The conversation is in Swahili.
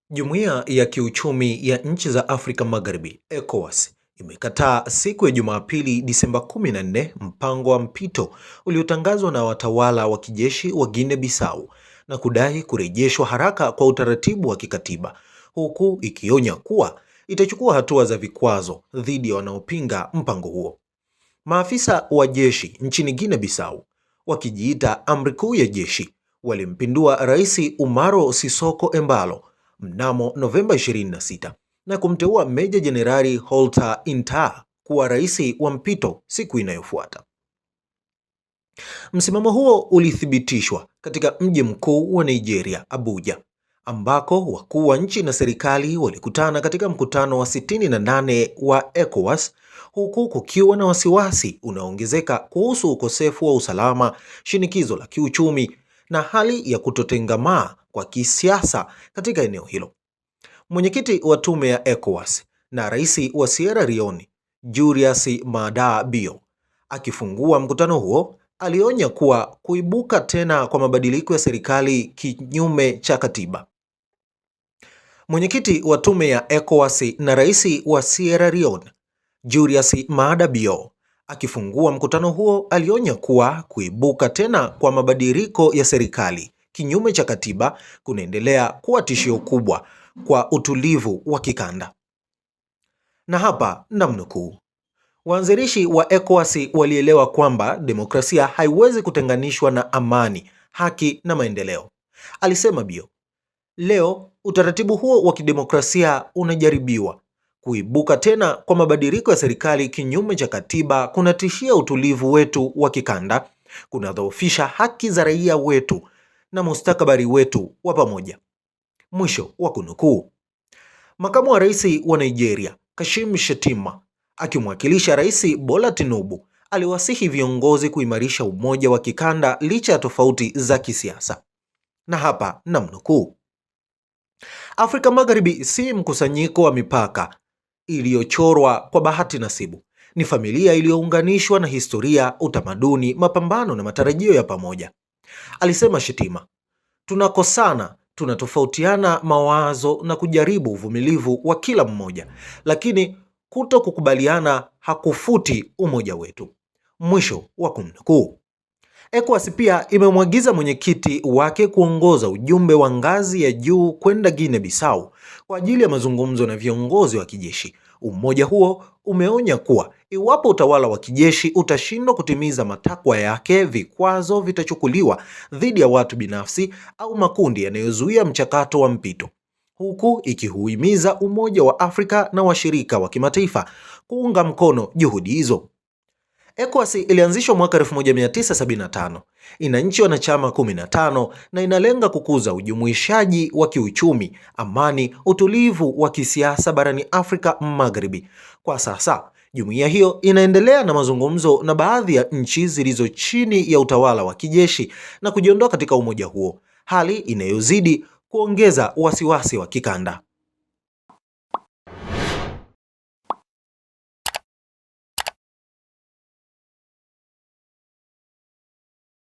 Jumuiya ya Kiuchumi ya Nchi za Afrika Magharibi, ECOWAS, imekataa siku ya Jumapili Disemba 14 mpango wa mpito uliotangazwa na watawala wa kijeshi wa Guinea Bissau na kudai kurejeshwa haraka kwa utaratibu wa kikatiba, huku ikionya kuwa itachukua hatua za vikwazo dhidi ya wanaopinga mpango huo. Maafisa wa jeshi nchini Guinea Bissau, wakijiita amri kuu ya jeshi, walimpindua Rais Umaro Sissoco Embalo mnamo Novemba 26 na kumteua Meja Jenerali Walter Inter kuwa rais wa mpito siku inayofuata. Msimamo huo ulithibitishwa katika mji mkuu wa Nigeria, Abuja, ambako wakuu wa nchi na serikali walikutana katika mkutano wa 68 wa ECOWAS, huku kukiwa na wasiwasi unaoongezeka kuhusu ukosefu wa usalama, shinikizo la kiuchumi na hali ya kutotengamaa kwa kisiasa katika eneo hilo. Mwenyekiti wa tume ya ECOWAS na rais wa Sierra Leone, Julius Maada Bio, akifungua mkutano huo, alionya kuwa kuibuka tena kwa mabadiliko ya serikali kinyume cha katiba. Mwenyekiti wa tume ya ECOWAS na rais wa Sierra Leone, Julius Maada Bio, akifungua mkutano huo, alionya kuwa kuibuka tena kwa mabadiliko ya serikali kinyume cha katiba kunaendelea kuwa tishio kubwa kwa utulivu wa kikanda. Na hapa namnukuu: waanzilishi wa ECOWAS walielewa kwamba demokrasia haiwezi kutenganishwa na amani, haki na maendeleo, alisema Bio. Leo utaratibu huo wa kidemokrasia unajaribiwa. Kuibuka tena kwa mabadiliko ya serikali kinyume cha katiba kunatishia utulivu wetu wa kikanda, kunadhoofisha haki za raia wetu na mustakabali wetu wa pamoja. Mwisho wa kunukuu. Makamu wa rais wa Nigeria, Kashim Shettima, akimwakilisha Rais Bola Tinubu, aliwasihi viongozi kuimarisha umoja wa kikanda licha ya tofauti za kisiasa. Na hapa namnukuu: Afrika Magharibi si mkusanyiko wa mipaka iliyochorwa kwa bahati nasibu. Ni familia iliyounganishwa na historia, utamaduni, mapambano na matarajio ya pamoja, alisema Shettima. Tunakosana, tunatofautiana mawazo na kujaribu uvumilivu wa kila mmoja, lakini kutokukubaliana hakufuti umoja wetu. Mwisho wa kumnukuu. ECOWAS pia imemwagiza mwenyekiti wake kuongoza ujumbe wa ngazi ya juu kwenda Guinea Bissau kwa ajili ya mazungumzo na viongozi wa kijeshi. Umoja huo umeonya kuwa iwapo utawala wa kijeshi utashindwa kutimiza matakwa yake, vikwazo vitachukuliwa dhidi ya watu binafsi au makundi yanayozuia mchakato wa mpito, huku ikihuimiza Umoja wa Afrika na washirika wa kimataifa kuunga mkono juhudi hizo. ECOWAS ilianzishwa mwaka 1975, ina nchi wanachama 15 na inalenga kukuza ujumuishaji wa kiuchumi, amani, utulivu wa kisiasa barani Afrika Magharibi. Kwa sasa, jumuiya hiyo inaendelea na mazungumzo na baadhi ya nchi zilizo chini ya utawala wa kijeshi na kujiondoa katika umoja huo, hali inayozidi kuongeza wasiwasi wa kikanda.